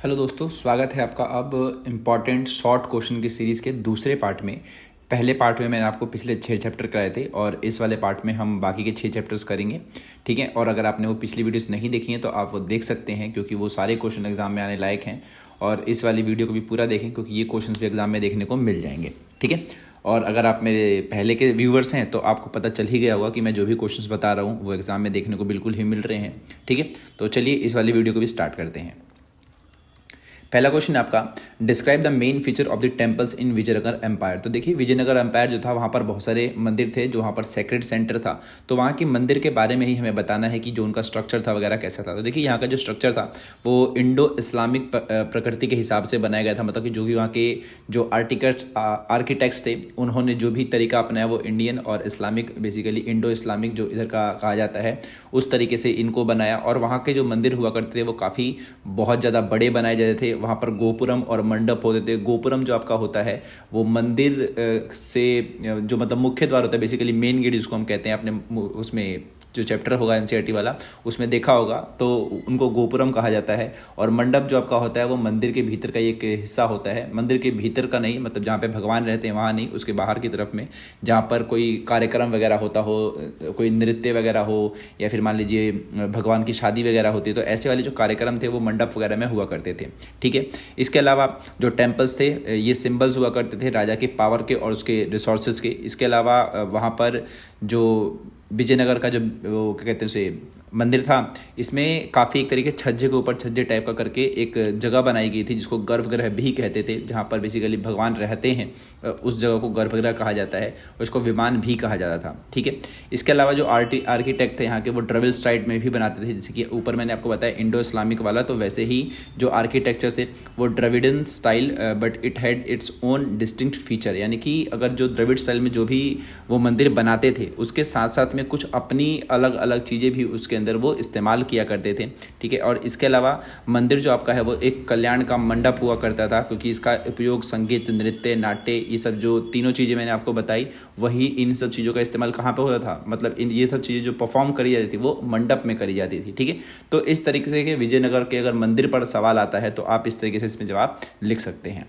Hello दोस्तों, स्वागत है आपका अब इम्पॉर्टेंट शॉर्ट क्वेश्चन की सीरीज़ के दूसरे पार्ट में। पहले पार्ट में मैंने आपको पिछले 6 चैप्टर कराए थे और इस वाले पार्ट में हम बाकी के 6 चैप्टर्स करेंगे। ठीक है, और अगर आपने वो पिछली वीडियोस नहीं देखी हैं तो आप वो देख सकते हैं क्योंकि वो सारे क्वेश्चन एग्जाम में आने लायक हैं। और इस वाली वीडियो को भी पूरा देखें क्योंकि ये क्वेश्चन भी एग्जाम में देखने को मिल जाएंगे। ठीक है, और अगर आप मेरे पहले के व्यूवर्स हैं तो आपको पता चल ही गया होगा कि मैं जो भी क्वेश्चंस बता रहा हूँ वो एग्जाम में देखने को बिल्कुल ही मिल रहे हैं। ठीक है, तो चलिए इस वाली वीडियो को भी स्टार्ट करते हैं। पहला क्वेश्चन आपका, describe the main feature of the temples in Vijayanagar empire. तो देखिए, विजयनगर एम्पायर जो था वहाँ पर बहुत सारे मंदिर थे, जो वहाँ पर सेक्रेड सेंटर था। तो वहाँ के मंदिर के बारे में ही हमें बताना है कि जो उनका स्ट्रक्चर था वगैरह कैसा था। तो देखिए, यहाँ का जो स्ट्रक्चर था वो इंडो इस्लामिक प्रकृति के हिसाब से बनाया गया था। मतलब कि जो भी वहाँ के जो आर्किटेक्ट्स थे उन्होंने जो भी तरीका अपनाया वो इंडियन और इस्लामिक, बेसिकली इंडो इस्लामिक जो इधर का कहा जाता है, उस तरीके से इनको बनाया। और वहाँ के जो मंदिर हुआ करते थे वो काफ़ी बहुत ज़्यादा बड़े बनाए जाते थे। वहाँ पर गोपुरम और मंडप होते थे। गोपुरम जो आपका होता है वो मंदिर से जो मतलब मुख्य द्वार होता है, बेसिकली मेन गेट जिसको हम कहते हैं, अपने उसमें जो चैप्टर होगा एनसीईआरटी वाला उसमें देखा होगा तो उनको गोपुरम कहा जाता है। और मंडप जो आपका होता है वो मंदिर के भीतर का एक हिस्सा होता है। मंदिर के भीतर का नहीं, मतलब जहाँ पे भगवान रहते हैं वहाँ नहीं, उसके बाहर की तरफ में जहाँ पर कोई कार्यक्रम वगैरह होता हो, कोई नृत्य वगैरह हो, या फिर मान लीजिए भगवान की शादी वगैरह होती है, तो ऐसे वाले जो कार्यक्रम थे वो मंडप वगैरह में हुआ करते थे। ठीक है, इसके अलावा जो टेम्पल्स थे ये सिंबल्स हुआ करते थे राजा के पावर के और उसके रिसोर्सेज के। इसके अलावा वहाँ पर जो विजयनगर का जो वो क्या कहते हैं उसे मंदिर था, इसमें काफ़ी एक तरीके छज्जे के ऊपर छज्जे टाइप का करके एक जगह बनाई गई थी जिसको गर्भगृह भी कहते थे, जहाँ पर बेसिकली भगवान रहते हैं। उस जगह को गर्भगृह कहा जाता है और इसको विमान भी कहा जाता था। ठीक है, इसके अलावा जो आर्किटेक्ट थे यहाँ के वो ट्रेवल स्टाइल में भी बनाते थे, जैसे कि ऊपर मैंने आपको बताया इंडो इस्लामिक वाला, तो वैसे ही जो आर्किटेक्चर थे वो Dravidian style, but it had its own distinct feature. यानी कि अगर जो द्रविड़ स्टाइल में जो भी वो मंदिर बनाते थे उसके साथ साथ में कुछ अपनी अलग अलग चीज़ें भी उसके अंदर वो इस्तेमाल किया करते थे। ठीक है, और इसके अलावा मंदिर जो आपका है वो एक कल्याण का मंडप हुआ करता था, क्योंकि इसका उपयोग संगीत, नृत्य, नाट्य, ये सब जो तीनों चीज़ें मैंने आपको बताई वही इन सब चीज़ों का इस्तेमाल कहाँ पे होता था, मतलब इन ये सब चीज़ें जो परफॉर्म करी जाती थी वो मंडप में करी जाती थी। ठीक है, तो इस तरीके से कि विजयनगर के अगर मंदिर पर सवाल आता है तो आप इस तरीके से इसमें जवाब लिख सकते हैं।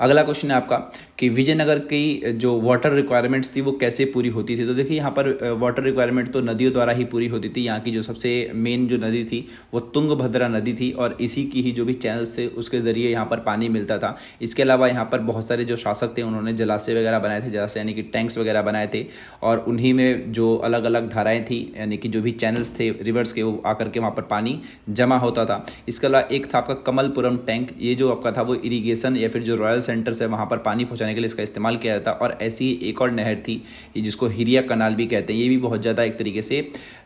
अगला क्वेश्चन है आपका कि विजयनगर की जो वाटर रिक्वायरमेंट्स थी वो कैसे पूरी होती थी। तो देखिए, यहाँ पर वाटर रिक्वायरमेंट तो नदियों द्वारा ही पूरी होती थी। यहाँ की जो सबसे मेन जो नदी थी वो तुंगभद्रा नदी थी और इसी की ही जो भी चैनल्स थे उसके ज़रिए यहाँ पर पानी मिलता था। इसके अलावा यहाँ पर बहुत सारे जो शासक थे उन्होंने जलाशय वगैरह बनाए थे, जलाशय यानी कि टैंक्स वगैरह बनाए थे, और उन्हीं में जो अलग अलग धाराएँ थी यानी कि जो भी चैनल्स थे रिवर्स के, वो आकर के वहाँ पर पानी जमा होता था। इसके अलावा एक था आपका कमलपुरम टैंक, ये जो आपका था वो इरीगेशन या फिर जो रॉयल सेंटर से वहाँ पर पानी पहुँचाने के लिए इसका इस्तेमाल किया जाता। और ऐसी एक और नहर थी जिसको हिरिया कनाल भी कहते हैं, ये भी बहुत ज़्यादा एक तरीके से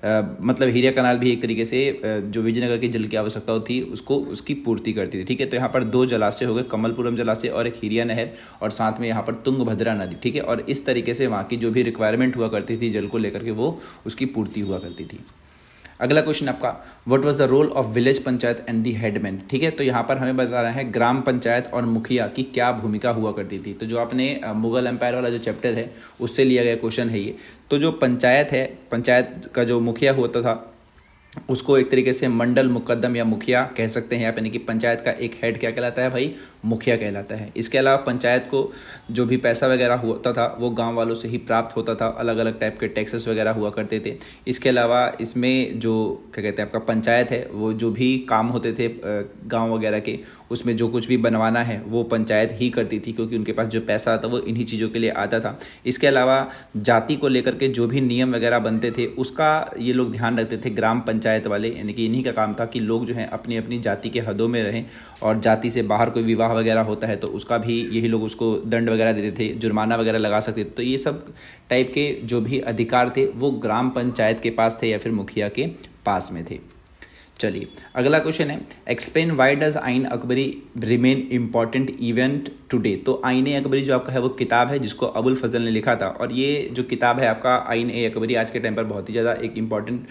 मतलब हिरिया कनाल भी एक तरीके से जो विजयनगर के जल की आवश्यकता थी उसको उसकी पूर्ति करती थी। ठीक है, तो यहाँ पर दो जलाशय हो गए, कमलपुरम जलाशय और एक हिरिया नहर, और साथ में यहाँ पर तुंगभद्रा नदी। ठीक है, और इस तरीके से वहाँ की जो भी रिक्वायरमेंट हुआ करती थी जल को लेकर के वो उसकी पूर्ति हुआ करती थी। अगला क्वेश्चन आपका, what was the role of village panchayat and the headman. ठीक है, तो यहाँ पर हमें बताना है ग्राम पंचायत और मुखिया की क्या भूमिका हुआ करती थी। तो जो आपने मुगल एम्पायर वाला जो चैप्टर है उससे लिया गया क्वेश्चन है ये। तो जो पंचायत है, पंचायत का जो मुखिया होता था उसको एक तरीके से मंडल मुकद्दम या मुखिया कह सकते हैं आप, यानी कि पंचायत का एक हेड क्या कहलाता है भाई, मुखिया कहलाता है। इसके अलावा पंचायत को जो भी पैसा वगैरह होता था वो गांव वालों से ही प्राप्त होता था, अलग अलग टाइप के टैक्सेस वगैरह हुआ करते थे। इसके अलावा इसमें जो क्या कहते हैं आपका पंचायत है वो जो भी काम होते थे गाँव वगैरह के, उसमें जो कुछ भी बनवाना है वो पंचायत ही करती थी, क्योंकि उनके पास जो पैसा आता वो इन्हीं चीज़ों के लिए आता था। इसके अलावा जाति को लेकर के जो भी नियम वगैरह बनते थे उसका ये लोग ध्यान रखते थे, ग्राम पंचायत वाले, यानी कि इन्हीं का काम था कि लोग जो हैं अपनी अपनी जाति के हदों में रहें, और जाति से बाहर कोई विवाह वगैरह होता है तो उसका भी यही लोग उसको दंड वगैरह देते थे, जुर्माना वगैरह लगा सकते थे। तो ये सब टाइप के जो भी अधिकार थे वो ग्राम पंचायत के पास थे या फिर मुखिया के पास में थे। चलिए, अगला क्वेश्चन है, एक्सप्लेन व्हाई डज आइन Akbari remain important event today. तो आईने अकबरी जो आपका है वो किताब है जिसको अबुल फजल ने लिखा था, और ये जो किताब है आपका आईने अकबरी आज के टाइम पर बहुत ही ज़्यादा एक इंपॉर्टेंट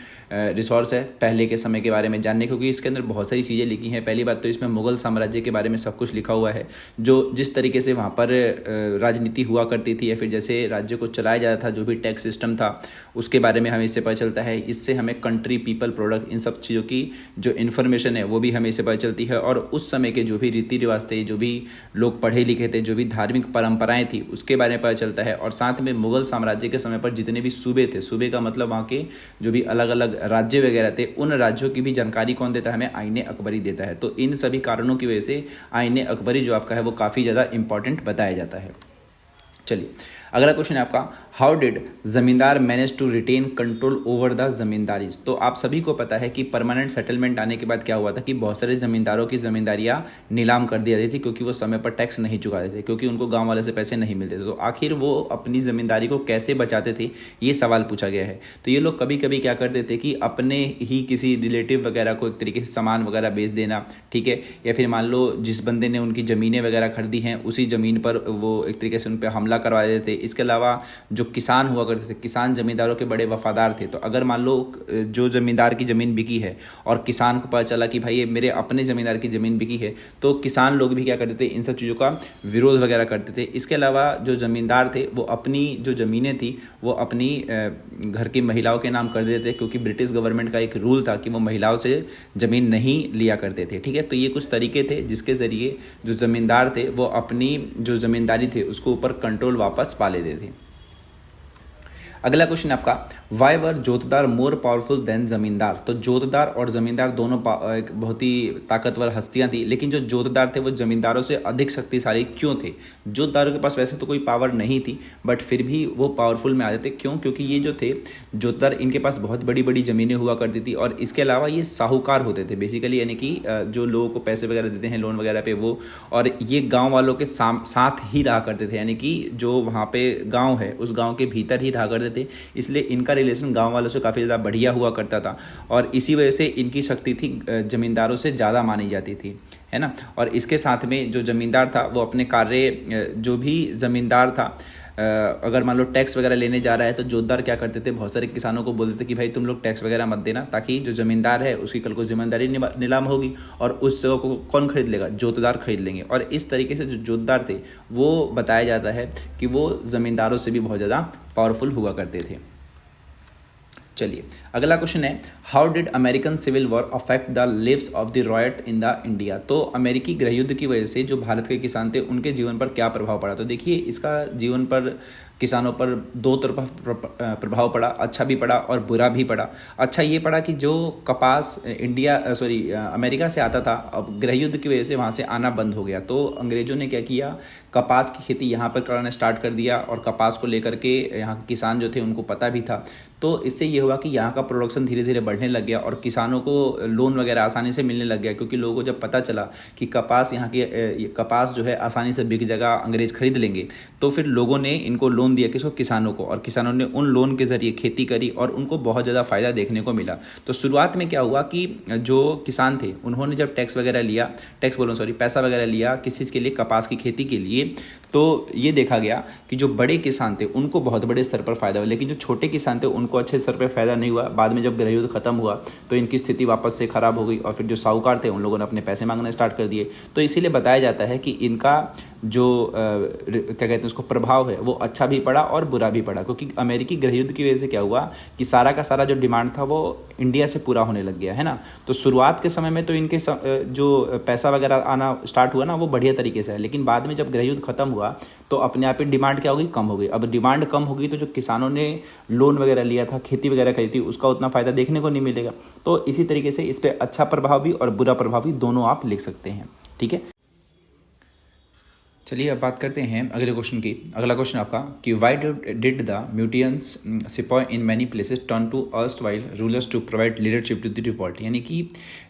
रिसोर्स है पहले के समय के बारे में जानने, क्योंकि इसके अंदर बहुत सारी चीज़ें लिखी हैं। पहली बात तो इसमें मुगल साम्राज्य के बारे में सब कुछ लिखा हुआ है, जो जिस तरीके से वहाँ पर राजनीति हुआ करती थी या फिर जैसे राज्य को चलाया जाता था, जो भी टैक्स सिस्टम था उसके बारे में हमें इससे पता चलता है। इससे हमें कंट्री, पीपल, प्रोडक्ट, इन सब चीज़ों की जो इन्फॉर्मेशन है वो भी हमें इससे पता चलती है। और उस समय के जो भी रीति रिवाज थे, जो भी लोग पढ़े लिखे थे, जो भी धार्मिक परंपराएं थी उसके बारे में पता चलता है। और साथ में मुगल साम्राज्य के समय पर जितने भी सूबे थे, सूबे का मतलब वहाँ के जो भी अलग अलग राज्य वगैरह थे, उन राज्यों की भी जानकारी कौन देता है? हमें आईने अकबरी देता है। तो इन सभी कारणों की वजह से आईने अकबरी जो आपका है वो काफ़ी ज़्यादा इंपॉर्टेंट बताया जाता है। चलिए अगला क्वेश्चन है आपका, how did zamindar manage to retain control over the zamindaris. तो आप सभी को पता है कि परमानेंट सेटलमेंट आने के बाद क्या हुआ था कि बहुत सारे जमींदारों की जमींदारियां नीलाम कर दी जाती थी, क्योंकि वो समय पर टैक्स नहीं चुकाते थे, क्योंकि उनको गांव वाले से पैसे नहीं मिलते थे। तो आखिर वो अपनी जमींदारी को कैसे बचाते थे, ये सवाल पूछा गया है। तो ये लोग कभी कभी क्या करते थे कि अपने ही किसी रिलेटिव वगैरह को एक तरीके से सामान वगैरह बेच देना, ठीक है, या फिर मान लो जिस बंदे ने उनकी ज़मीनें वगैरह खरीदी हैं उसी ज़मीन पर वो एक तरीके से उन पर हमला करवा देते थे। इसके अलावा जो किसान हुआ करते थे, किसान जमींदारों के बड़े वफादार थे। तो अगर मान लो जो जमींदार की ज़मीन बिकी है और किसान को पता चला कि भाई ये मेरे अपने ज़मींदार की ज़मीन बिकी है, तो किसान लोग भी क्या करते थे, इन सब चीज़ों का विरोध वगैरह करते थे। इसके अलावा जो ज़मींदार थे वो अपनी जो ज़मीनें थी वो अपनी घर की महिलाओं के नाम कर देते थे, क्योंकि ब्रिटिश गवर्नमेंट का एक रूल था कि वो महिलाओं से ज़मीन नहीं लिया करते थे, ठीक है। तो ये कुछ तरीके थे जिसके ज़रिए जो ज़मींदार थे वो अपनी जो ज़मींदारी थे उसको ऊपर कंट्रोल वापस पा लेते थे। अगला क्वेश्चन आपका, why were jotedar more powerful than zamindar. तो जोतदार और जमींदार दोनों एक बहुत ही ताकतवर हस्तियां थी, लेकिन जो जोतदार थे वो जमींदारों से अधिक शक्तिशाली क्यों थे? जोतदारों के पास वैसे तो कोई पावर नहीं थी, बट फिर भी वो पावरफुल में आ जाते। क्यों? क्योंकि ये जो थे जोतदार, इनके पास बहुत बड़ी बड़ी ज़मीनें हुआ करती थी, और इसके अलावा ये साहूकार होते थे बेसिकली, यानी कि जो लोगों को पैसे वगैरह देते हैं लोन वगैरह पे वो, और ये गाँव वालों के साथ ही रहा करते थे, यानी कि जो वहाँ पे गाँव है उस गाँव के भीतर ही रहा करते थे, इसलिए इनका रिलेशन गांव वालों से काफ़ी ज़्यादा बढ़िया हुआ करता था, और इसी वजह से इनकी शक्ति थी जमींदारों से ज़्यादा मानी जाती थी, है ना। और इसके साथ में जो जमींदार था वो अपने कार्य, जो भी जमींदार था अगर मान लो टैक्स वगैरह लेने जा रहा है तो जोतदार क्या करते थे, बहुत सारे किसानों को बोलते थे कि भाई तुम लोग टैक्स वगैरह मत देना, ताकि जो जमींदार है उसकी कल को जिम्मेदारी नीलाम होगी और उस जगह को कौन खरीद लेगा? जोतदार खरीद लेंगे। और इस तरीके से जो जोतदार थे वो बताया जाता है कि वो जमींदारों से भी बहुत ज़्यादा पावरफुल हुआ करते थे। चलिए अगला क्वेश्चन है, how did American civil war affect the lives of the riot in the India. तो अमेरिकी गृह युद्ध की वजह से जो भारत के किसान थे उनके जीवन पर क्या प्रभाव पड़ा? तो देखिए इसका जीवन पर, किसानों पर दो तरफा प्रभाव पड़ा, अच्छा भी पड़ा और बुरा भी पड़ा। अच्छा ये पड़ा कि जो कपास अमेरिका से आता था, अब गृह युद्ध की वजह से वहाँ से आना बंद हो गया, तो अंग्रेजों ने क्या किया, कपास की खेती यहाँ पर कराना स्टार्ट कर दिया, और कपास को लेकर के यहाँ के किसान जो थे उनको पता भी था। तो इससे ये हुआ कि यहाँ का प्रोडक्शन धीरे धीरे बढ़ने लग गया और किसानों को लोन वगैरह आसानी से मिलने लग गया, क्योंकि लोगों को जब पता चला कि कपास यहाँ की कपास जो है आसानी से बिक जाएगा, अंग्रेज खरीद लेंगे, तो फिर लोगों ने इनको लोन दिया, किसको? किसानों को। और किसानों ने उन लोन के जरिए खेती करी और उनको बहुत ज़्यादा फायदा देखने को मिला। तो शुरुआत में क्या हुआ कि जो किसान थे उन्होंने जब पैसा वगैरह लिया किस चीज़ के लिए? कपास की खेती के लिए। तो ये देखा गया कि जो बड़े किसान थे उनको बहुत बड़े स्तर पर फायदा हुआ, लेकिन जो छोटे किसान थे उनको अच्छे स्तर पर फायदा नहीं हुआ। बाद में जब गृह युद्ध खत्म हुआ तो इनकी स्थिति वापस से खराब हो गई, और फिर जो साहूकार थे उन लोगों ने अपने पैसे मांगना स्टार्ट कर दिए। तो इसीलिए बताया जाता है कि इनका जो क्या कहते हैं उसको प्रभाव है वो अच्छा भी पड़ा और बुरा भी पड़ा, क्योंकि अमेरिकी गृह युद्ध की वजह से क्या हुआ कि सारा का सारा जो डिमांड था वो इंडिया से पूरा होने लग गया, है ना। तो शुरुआत के समय में तो इनके जो पैसा वगैरह आना स्टार्ट हुआ ना वो बढ़िया तरीके से है, लेकिन बाद में जब गृह युद्ध खत्म हुआ तो अपने आप ही डिमांड क्या होगी? कम हो गई। अब डिमांड कम होगी तो जो किसानों ने लोन वगैरह लिया था, खेती वगैरह करी थी, उसका उतना फायदा देखने को नहीं मिलेगा। तो इसी तरीके से इस पर अच्छा प्रभाव भी और बुरा प्रभाव भी दोनों आप लिख सकते हैं, ठीक है। चलिए अब बात करते हैं अगले क्वेश्चन की। अगला क्वेश्चन आपका कि why did the mutineers sepoy in many places turn to erstwhile rulers to provide leadership to the revolt. यानी कि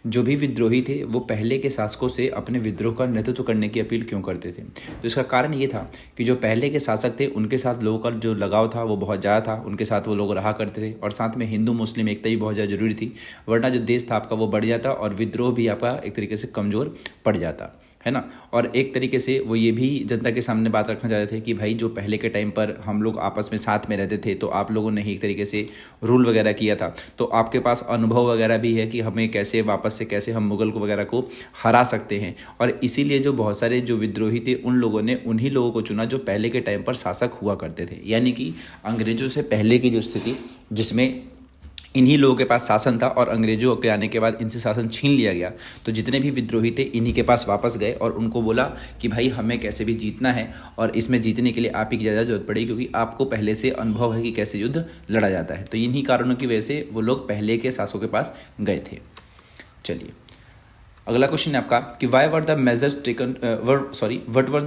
जो भी विद्रोही थे वो पहले के शासकों से अपने विद्रोह का नेतृत्व करने की अपील क्यों करते थे? तो इसका कारण ये था कि जो पहले के शासक थे उनके साथ लोगों का जो लगाव था वो बहुत ज़्यादा था, उनके साथ वो लोग रहा करते थे, और साथ में हिंदू मुस्लिम एकता भी बहुत ज़्यादा जरूरी थी, वरना जो देश था आपका वो बढ़ जाता और विद्रोह भी आपका एक तरीके से कमज़ोर पड़ जाता, है ना। और एक तरीके से वो ये भी जनता के सामने बात रखना चाहते थे कि भाई जो पहले के टाइम पर हम लोग आपस में साथ में रहते थे, तो आप लोगों ने ही एक तरीके से रूल वगैरह किया था, तो आपके पास अनुभव वगैरह भी है कि हमें कैसे वापस से कैसे हम मुगल को वगैरह को हरा सकते हैं। और इसीलिए जो बहुत सारे जो विद्रोही थे उन लोगों ने उन्हीं लोगों को चुना जो पहले के टाइम पर शासक हुआ करते थे, यानी कि अंग्रेजों से पहले की जो स्थिति जिसमें इन्हीं लोगों के पास शासन था और अंग्रेजों के आने के बाद इनसे शासन छीन लिया गया, तो जितने भी विद्रोही थे इन्हीं के पास वापस गए और उनको बोला कि भाई हमें कैसे भी जीतना है और इसमें जीतने के लिए आप ही की ज़्यादा जरूरत पड़ेगी, क्योंकि आपको पहले से अनुभव है कि कैसे युद्ध लड़ा जाता है। तो इन्हीं कारणों की वजह से वो लोग पहले के शासकों के पास गए थे। चलिए अगला क्वेश्चन है आपका कि what were the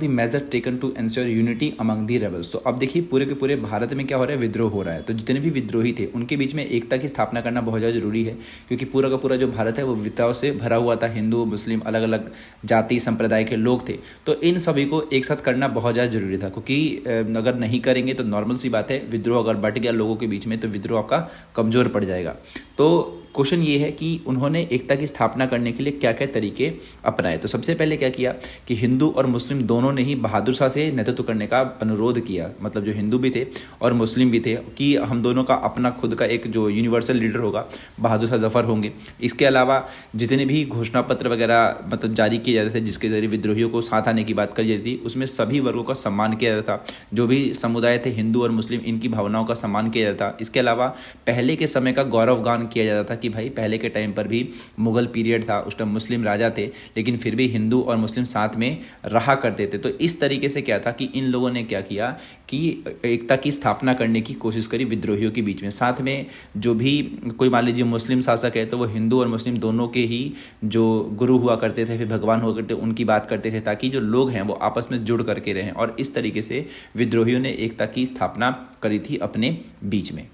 measures taken to ensure unity among the rebels. तो अब देखिए पूरे के पूरे भारत में क्या हो रहा है, विद्रोह हो रहा है, तो जितने भी विद्रोही थे उनके बीच में एकता की स्थापना करना बहुत ज़्यादा जरूरी है, क्योंकि पूरा का पूरा जो भारत है वो विविधताओं से भरा हुआ था, हिंदू मुस्लिम अलग अलग जाति संप्रदाय के लोग थे, तो इन सभी को एक साथ करना बहुत ज़्यादा जरूरी था, क्योंकि अगर नहीं करेंगे तो नॉर्मल सी बात है, विद्रोह अगर बढ़ गया लोगों के बीच में तो विद्रोह आपका कमज़ोर पड़ जाएगा। तो क्वेश्चन ये है कि उन्होंने एकता की स्थापना करने के लिए क्या क्या तरीके अपनाए। तो सबसे पहले क्या किया कि हिंदू और मुस्लिम दोनों ने ही बहादुर शाह से नेतृत्व करने का अनुरोध किया, मतलब जो हिंदू भी थे और मुस्लिम भी थे, कि हम दोनों का अपना खुद का एक जो यूनिवर्सल लीडर होगा बहादुर शाह जफर होंगे। इसके अलावा जितने भी घोषणा पत्र वगैरह मतलब जारी किए जाते थे जिसके जरिए विद्रोहियों को साथ आने की बात करी जाती थी, उसमें सभी वर्गों का सम्मान किया जाता था, जो भी समुदाय थे हिंदू और मुस्लिम इनकी भावनाओं का सम्मान किया जाता था। इसके अलावा पहले के समय का गौरवगान किया जाता था कि भाई पहले के टाइम पर भी मुगल पीरियड था, उस टाइम मुस्लिम राजा थे, लेकिन फिर भी हिंदू और मुस्लिम साथ में रहा करते थे। तो इस तरीके से क्या था कि इन लोगों ने क्या किया कि एकता की स्थापना करने की कोशिश करी विद्रोहियों के बीच में। साथ में जो भी कोई मान लीजिए मुस्लिम शासक है तो वो हिंदू और मुस्लिम दोनों के ही जो गुरु हुआ करते थे, फिर भगवान हुआ करते, उनकी बात करते थे, ताकि जो लोग हैं वो आपस में जुड़ करके रहें। और इस तरीके से विद्रोहियों ने एकता की स्थापना करी थी अपने बीच में।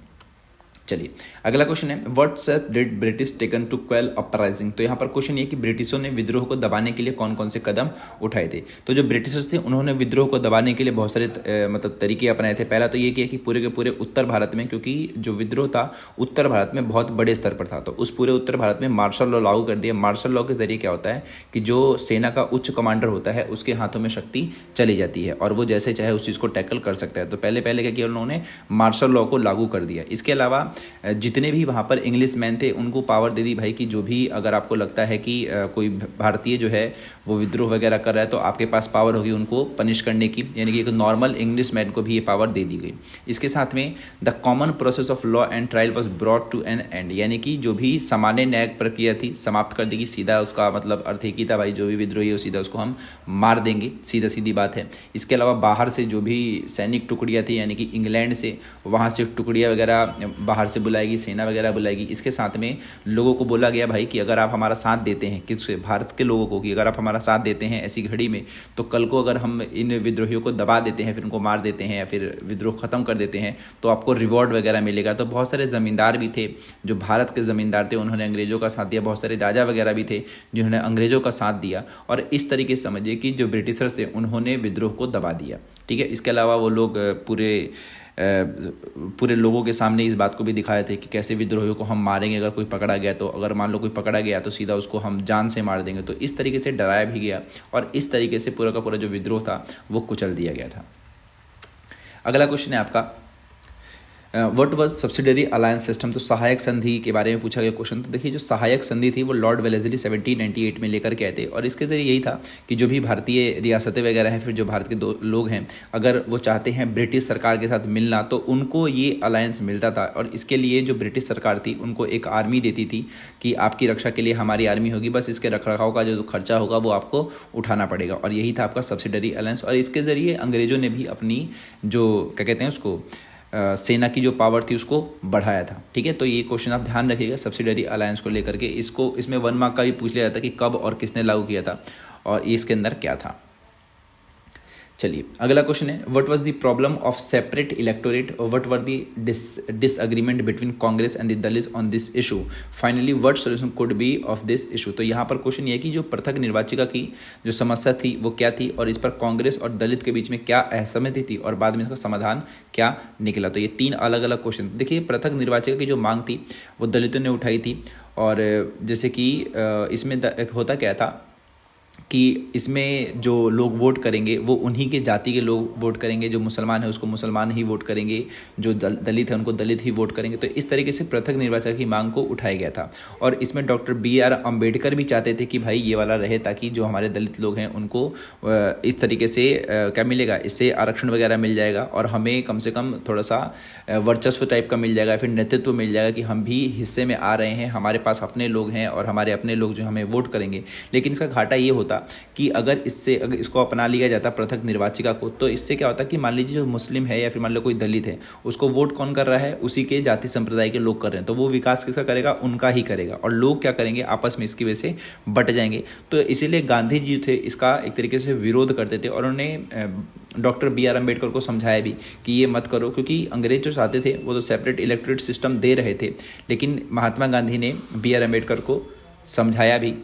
चलिए अगला क्वेश्चन है what step did British taken to quell uprising. तो यहाँ पर क्वेश्चन ये कि ब्रिटिशों ने विद्रोह को दबाने के लिए कौन कौन से कदम उठाए थे। तो जो ब्रिटिशर्स थे उन्होंने विद्रोह को दबाने के लिए बहुत सारे मतलब तरीके अपनाए थे। पहला तो ये किया कि पूरे के पूरे उत्तर भारत में, क्योंकि जो विद्रोह था उत्तर भारत में बहुत बड़े स्तर पर था, तो उस पूरे उत्तर भारत में मार्शल लॉ लागू कर दिया। मार्शल लॉ के जरिए क्या होता है कि जो सेना का उच्च कमांडर होता है उसके हाथों में शक्ति चली जाती है और वो जैसे चाहे उस चीज़ को टैकल कर सकता है। तो पहले क्या किया उन्होंने, मार्शल लॉ को लागू कर दिया। इसके अलावा जितने भी वहाँ पर इंग्लिश मैन थे उनको पावर दे दी भाई कि जो भी अगर आपको लगता है कि कोई भारतीय जो है वो विद्रोह वगैरह कर रहा है तो आपके पास पावर होगी उनको पनिश करने की, यानी कि एक नॉर्मल इंग्लिश मैन को भी ये पावर दे दी गई। इसके साथ में the common process of law and trial was brought to an end, यानी कि जो भी सामान्य न्याय प्रक्रिया थी समाप्त कर देगी। सीधा उसका मतलब अर्थ एक ही था भाई जो भी विद्रोही हो सीधा उसको हम मार देंगे, सीधा सीधी बात है। इसके अलावा बाहर से जो भी सैनिक टुकड़ियाँ थी यानी कि इंग्लैंड से वहाँ से टुकड़ियाँ वगैरह बाहर से बुलाएगी, सेना वगैरह बुलाएगी। इसके साथ में लोगों को बोला गया भाई कि अगर आप हमारा साथ देते हैं, किस भारत के लोगों को, कि अगर आप हमारा साथ देते हैं ऐसी घड़ी में तो कल को अगर हम इन विद्रोहियों को दबा देते हैं, फिर उनको मार देते हैं या फिर विद्रोह खत्म कर देते हैं तो आपको रिवॉर्ड वगैरह मिलेगा। तो बहुत सारे ज़मींदार भी थे जो भारत के ज़मींदार थे, उन्होंने अंग्रेज़ों का साथ दिया। बहुत सारे राजा वगैरह भी थे जिन्होंने अंग्रेज़ों का साथ दिया। और इस तरीके से समझिए कि जो ब्रिटिशर्स थे उन्होंने विद्रोह को दबा दिया। ठीक है, इसके अलावा वो लोग पूरे लोगों के सामने इस बात को भी दिखाए थे कि कैसे विद्रोहियों को हम मारेंगे अगर कोई पकड़ा गया तो, अगर मान लो कोई पकड़ा गया तो सीधा उसको हम जान से मार देंगे। तो इस तरीके से डराया भी गया और इस तरीके से पूरा का पूरा जो विद्रोह था वो कुचल दिया गया था। अगला क्वेश्चन है आपका what was subsidiary alliance system. तो सहायक संधि के बारे में पूछा गया क्वेश्चन। तो देखिए जो सहायक संधि थी वो लॉर्ड वेलेस्ली 1798 में लेकर के आए थे और इसके जरिए यही था कि जो भी भारतीय रियासतें वगैरह हैं, फिर जो भारत के लोग हैं, अगर वो चाहते हैं ब्रिटिश सरकार के साथ मिलना तो उनको ये अलायंस मिलता था। और इसके लिए जो ब्रिटिश सरकार थी उनको एक आर्मी देती थी कि आपकी रक्षा के लिए हमारी आर्मी होगी, बस इसके रखरखाव का जो खर्चा होगा वो आपको उठाना पड़ेगा। और यही था आपका सब्सिडरी अलायंस। और इसके ज़रिए अंग्रेज़ों ने भी अपनी जो क्या कहते हैं उसको सेना की जो पावर थी उसको बढ़ाया था। ठीक है, तो ये क्वेश्चन आप ध्यान रखिएगा सब्सिडरी अलायंस को लेकर के। इसमें 1 मार्क का भी पूछ लिया जाता है कि कब और किसने लागू किया था और इसके अंदर क्या था। चलिए अगला क्वेश्चन है what was the problem of separate electorate और what were the disagreement between Congress and the Dalits on this issue, finally what solution could be of this issue. तो यहाँ पर क्वेश्चन ये है कि जो पृथक निर्वाचिका की जो समस्या थी वो क्या थी और इस पर कांग्रेस और दलित के बीच में क्या असहमति थी और बाद में इसका समाधान क्या निकला। तो ये 3 अलग अलग क्वेश्चन। देखिए पृथक निर्वाचिका की जो मांग थी वो दलितों ने उठाई थी और जैसे कि इसमें होता क्या था कि इसमें जो लोग वोट करेंगे वो उन्हीं के जाति के लोग वोट करेंगे, जो मुसलमान है उसको मुसलमान ही वोट करेंगे, जो दलित है उनको दलित ही वोट करेंगे। तो इस तरीके से पृथक निर्वाचन की मांग को उठाया गया था। और इसमें डॉक्टर BR अम्बेडकर भी चाहते थे कि भाई ये वाला रहे, ताकि जो हमारे दलित लोग हैं उनको इस तरीके से क्या मिलेगा, इससे आरक्षण वगैरह मिल जाएगा और हमें कम से कम थोड़ा सा वर्चस्व टाइप का मिल जाएगा, फिर नेतृत्व मिल जाएगा कि हम भी हिस्से में आ रहे हैं, हमारे पास अपने लोग हैं और हमारे अपने लोग जो हमें वोट करेंगे। लेकिन इसका घाटा ये होता कि अगर इसको अपना लिया जाता पृथक निर्वाचिका को, तो इससे क्या होता कि मान लीजिए जो मुस्लिम है या फिर मान लो कोई दलित है, उसको वोट कौन कर रहा है, उसी के जाति संप्रदाय के लोग कर रहे हैं, तो वो विकास किसका करेगा, उनका ही करेगा। और लोग क्या करेंगे, आपस में इसकी वजह से बट जाएंगे। तो इसीलिए गांधी जी थे इसका एक तरीके से विरोध करते थे और उन्होंने डॉक्टर BR अम्बेडकर को समझाया भी कि ये मत करो, क्योंकि अंग्रेज जो चाहते थे वो तो सेपरेट इलेक्टोरेट सिस्टम दे रहे थे। लेकिन महात्मा गांधी ने BR अम्बेडकर को समझाया भी,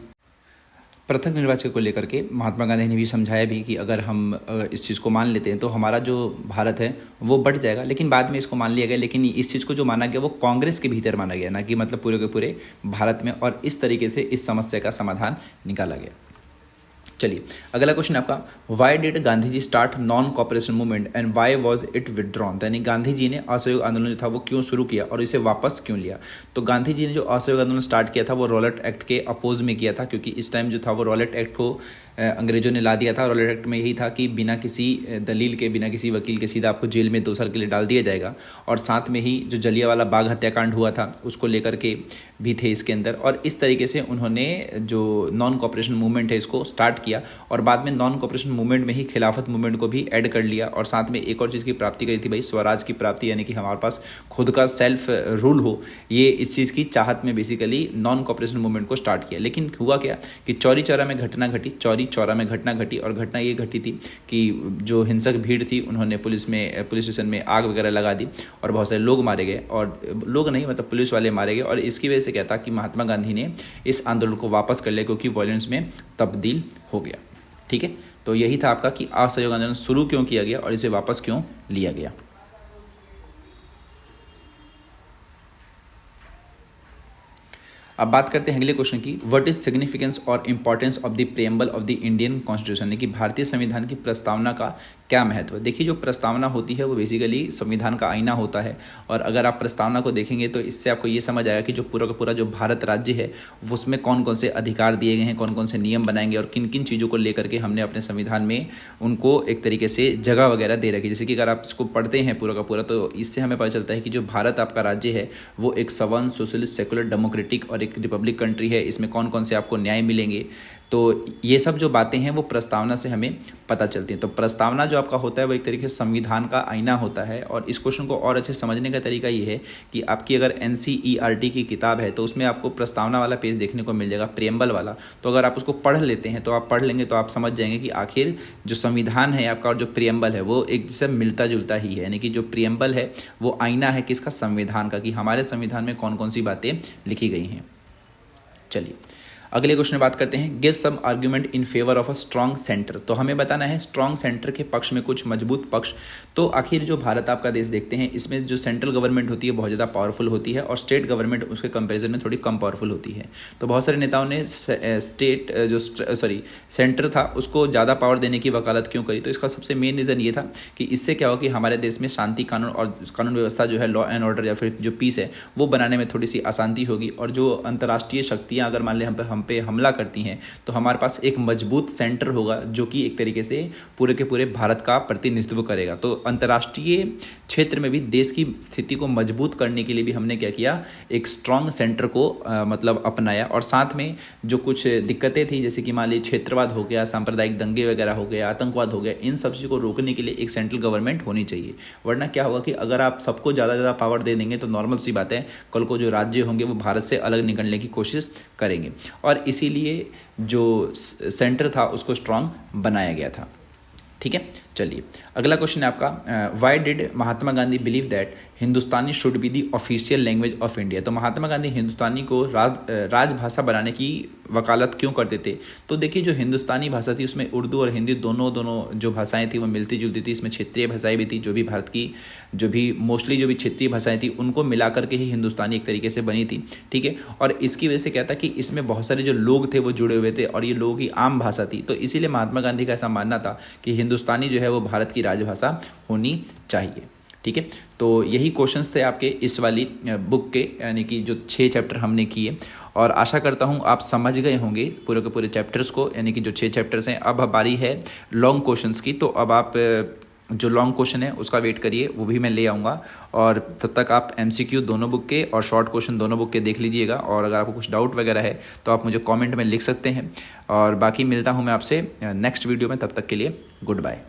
पृथक निर्वाचन को लेकर के महात्मा गांधी ने भी समझाया भी कि अगर हम इस चीज़ को मान लेते हैं तो हमारा जो भारत है वो बढ़ जाएगा। लेकिन बाद में इसको मान लिया गया, लेकिन इस चीज़ को जो माना गया वो कांग्रेस के भीतर माना गया, ना कि मतलब पूरे के पूरे भारत में। और इस तरीके से इस समस्या का समाधान निकाला गया। चलिए अगला क्वेश्चन आपका, why did Gandhi ji start non cooperation movement and why was it withdrawn. यानी गांधी जी ने असहयोग आंदोलन जो था वो क्यों शुरू किया और इसे वापस क्यों लिया। तो गांधी जी ने जो असहयोग आंदोलन स्टार्ट किया था वो रॉलेट एक्ट के अपोज में किया था, क्योंकि इस टाइम जो था वो रॉलेट एक्ट को अंग्रेजों ने ला दिया था। रॉलेट एक्ट में यही था कि बिना किसी दलील के, बिना किसी वकील के सीधा आपको जेल में 2 साल के लिए डाल दिया जाएगा। और साथ में ही जो जलियांवाला बाग हत्याकांड हुआ था उसको लेकर के भी थे इसके अंदर। और इस तरीके से उन्होंने जो नॉन कॉपरेशन मूवमेंट है इसको स्टार्ट किया और बाद में नॉन कॉपरेशन मूवमेंट में ही खिलाफत मूवमेंट को भी ऐड कर लिया। और साथ में एक और चीज़ की प्राप्ति करी थी भाई, स्वराज की प्राप्ति, यानी कि हमारे पास खुद का सेल्फ रूल हो। ये इस चीज़ की चाहत में बेसिकली नॉन कॉपरेशन मूवमेंट को स्टार्ट किया। लेकिन हुआ क्या कि चौरी चौरा में घटना घटी, चौरा में घटना घटी। और घटना ये घटी थी कि जो हिंसक भीड़ थी उन्होंने पुलिस स्टेशन में आग वगैरह लगा दी और बहुत सारे लोग मारे गए, और लोग नहीं मतलब पुलिस वाले मारे गए। और इसकी वजह से क्या था कि महात्मा गांधी ने इस आंदोलन को वापस कर लिया, क्योंकि वायलेंस में तब्दील हो गया। ठीक है, तो यही था आपका कि असहयोग आंदोलन शुरू क्यों किया गया और इसे वापस क्यों लिया गया। अब बात करते हैं अगले क्वेश्चन की, व्हाट इज सिग्निफिकेंस और importance of the preamble of the Indian constitution, यानी कि भारतीय संविधान की प्रस्तावना का क्या महत्व है। देखिए जो प्रस्तावना होती है वो बेसिकली संविधान का आईना होता है। और अगर आप प्रस्तावना को देखेंगे तो इससे आपको ये समझ आएगा कि जो पूरा का पूरा जो भारत राज्य है उसमें कौन कौन से अधिकार दिए गए हैं, कौन कौन से नियम बनाएंगे और किन किन चीज़ों को लेकर के हमने अपने संविधान में उनको एक तरीके से जगह वगैरह दे रखी। जैसे कि अगर आप इसको पढ़ते हैं पूरा का पूरा तो इससे हमें पता चलता है कि जो भारत आपका राज्य है वो एक सवर्ण, सोशलिस्ट, सेकुलर, डेमोक्रेटिक और एक रिपब्लिक कंट्री है। इसमें कौन कौन से आपको न्याय मिलेंगे, तो ये सब जो बातें हैं वो प्रस्तावना से हमें पता चलती हैं। तो प्रस्तावना जो आपका होता है वो एक तरीके से संविधान का आईना होता है। और इस क्वेश्चन को और अच्छे समझने का तरीका ये है कि आपकी अगर NCERT की किताब है तो उसमें आपको प्रस्तावना वाला पेज देखने को मिल जाएगा, प्रेम्बल वाला। तो अगर आप उसको पढ़ लेते हैं तो आप पढ़ लेंगे तो आप समझ जाएंगे कि आखिर जो संविधान है आपका और जो प्रेम्बल है वो एक जैसे मिलता जुलता ही है। यानी कि जो प्रेम्बल है वो आईना है किसका, संविधान का, कि हमारे संविधान में कौन कौन सी बातें लिखी गई हैं। चलिए अगले क्वेश्चन में बात करते हैं, give some argument in favour of a strong centre. तो हमें बताना है स्ट्रॉन्ग सेंटर के पक्ष में कुछ मजबूत पक्ष। तो आखिर जो भारत आपका देश देखते हैं इसमें जो सेंट्रल गवर्नमेंट होती है बहुत ज़्यादा पावरफुल होती है और स्टेट गवर्नमेंट उसके कंपैरिजन में थोड़ी कम पावरफुल होती है। तो बहुत सारे नेताओं ने सेंटर था उसको ज़्यादा पावर देने की वकालत क्यों करी। तो इसका सबसे मेन रीज़न ये था कि इससे क्या हो कि हमारे देश में शांति कानून और कानून व्यवस्था जो है, लॉ एंड ऑर्डर या फिर जो पीस है वो बनाने में थोड़ी सी आसानी होगी। और जो अंतर्राष्ट्रीय शक्तियाँ अगर मान लें हम पे हमला करती हैं तो हमारे पास एक मजबूत सेंटर होगा जो कि एक तरीके से पूरे के पूरे भारत का प्रतिनिधित्व करेगा। तो अंतर्राष्ट्रीय क्षेत्र में भी देश की स्थिति को मजबूत करने के लिए भी हमने क्या किया, एक स्ट्रांग सेंटर को मतलब अपनाया। और साथ में जो कुछ दिक्कतें थी जैसे कि मान लीजिए क्षेत्रवाद हो गया, सांप्रदायिक दंगे वगैरह हो गया, आतंकवाद हो गया, इन सब चीज़ों को रोकने के लिए एक सेंट्रल गवर्नमेंट होनी चाहिए। वरना क्या होगा कि अगर आप सबको ज़्यादा पावर दे देंगे तो नॉर्मल सी बात है कल को जो राज्य होंगे वो भारत से अलग निकलने की कोशिश करेंगे। और इसीलिए जो सेंटर था उसको स्ट्रांग बनाया गया था। ठीक है, चलिए अगला क्वेश्चन है आपका, why did Mahatma Gandhi believe that Hindustani should be the official language of India. तो महात्मा गांधी हिंदुस्तानी को राजभाषा बनाने की वकालत क्यों करते थे। तो देखिए जो हिंदुस्तानी भाषा थी उसमें उर्दू और हिंदी दोनों जो भाषाएं थी वो मिलती जुलती थी। इसमें क्षेत्रीय भाषाएं भी थी, जो भी भारत की जो भी मोस्टली जो भी क्षेत्रीय भाषाएं थी उनको मिला करके ही हिंदुस्तानी एक तरीके से बनी थी, ठीक है। और इसकी वजह से क्या था कि इसमें बहुत सारे जो लोग थे वो जुड़े हुए थे और ये लोगों की आम भाषा थी। तो इसीलिए महात्मा गांधी का ऐसा मानना था कि हिंदुस्तानी जो है वो भारत की राजभाषा होनी चाहिए, ठीक है। तो यही क्वेश्चंस थे आपके इस वाली बुक के, यानी कि जो 6 चैप्टर हमने किए। और आशा करता हूँ आप समझ गए होंगे पूरे के पूरे चैप्टर्स को, यानी कि जो 6 चैप्टर्स हैं। अब बारी है लॉन्ग क्वेश्चंस की, तो अब आप जो लॉन्ग क्वेश्चन है उसका वेट करिए, वो भी मैं ले आऊँगा। और तब तक आप MCQ दोनों बुक के और शॉर्ट क्वेश्चन दोनों बुक के देख लीजिएगा। और अगर आपको कुछ डाउट वगैरह है तो आप मुझे कमेंट में लिख सकते हैं। और बाकी मिलता हूँ मैं आपसे नेक्स्ट वीडियो में, तब तक के लिए गुड बाय।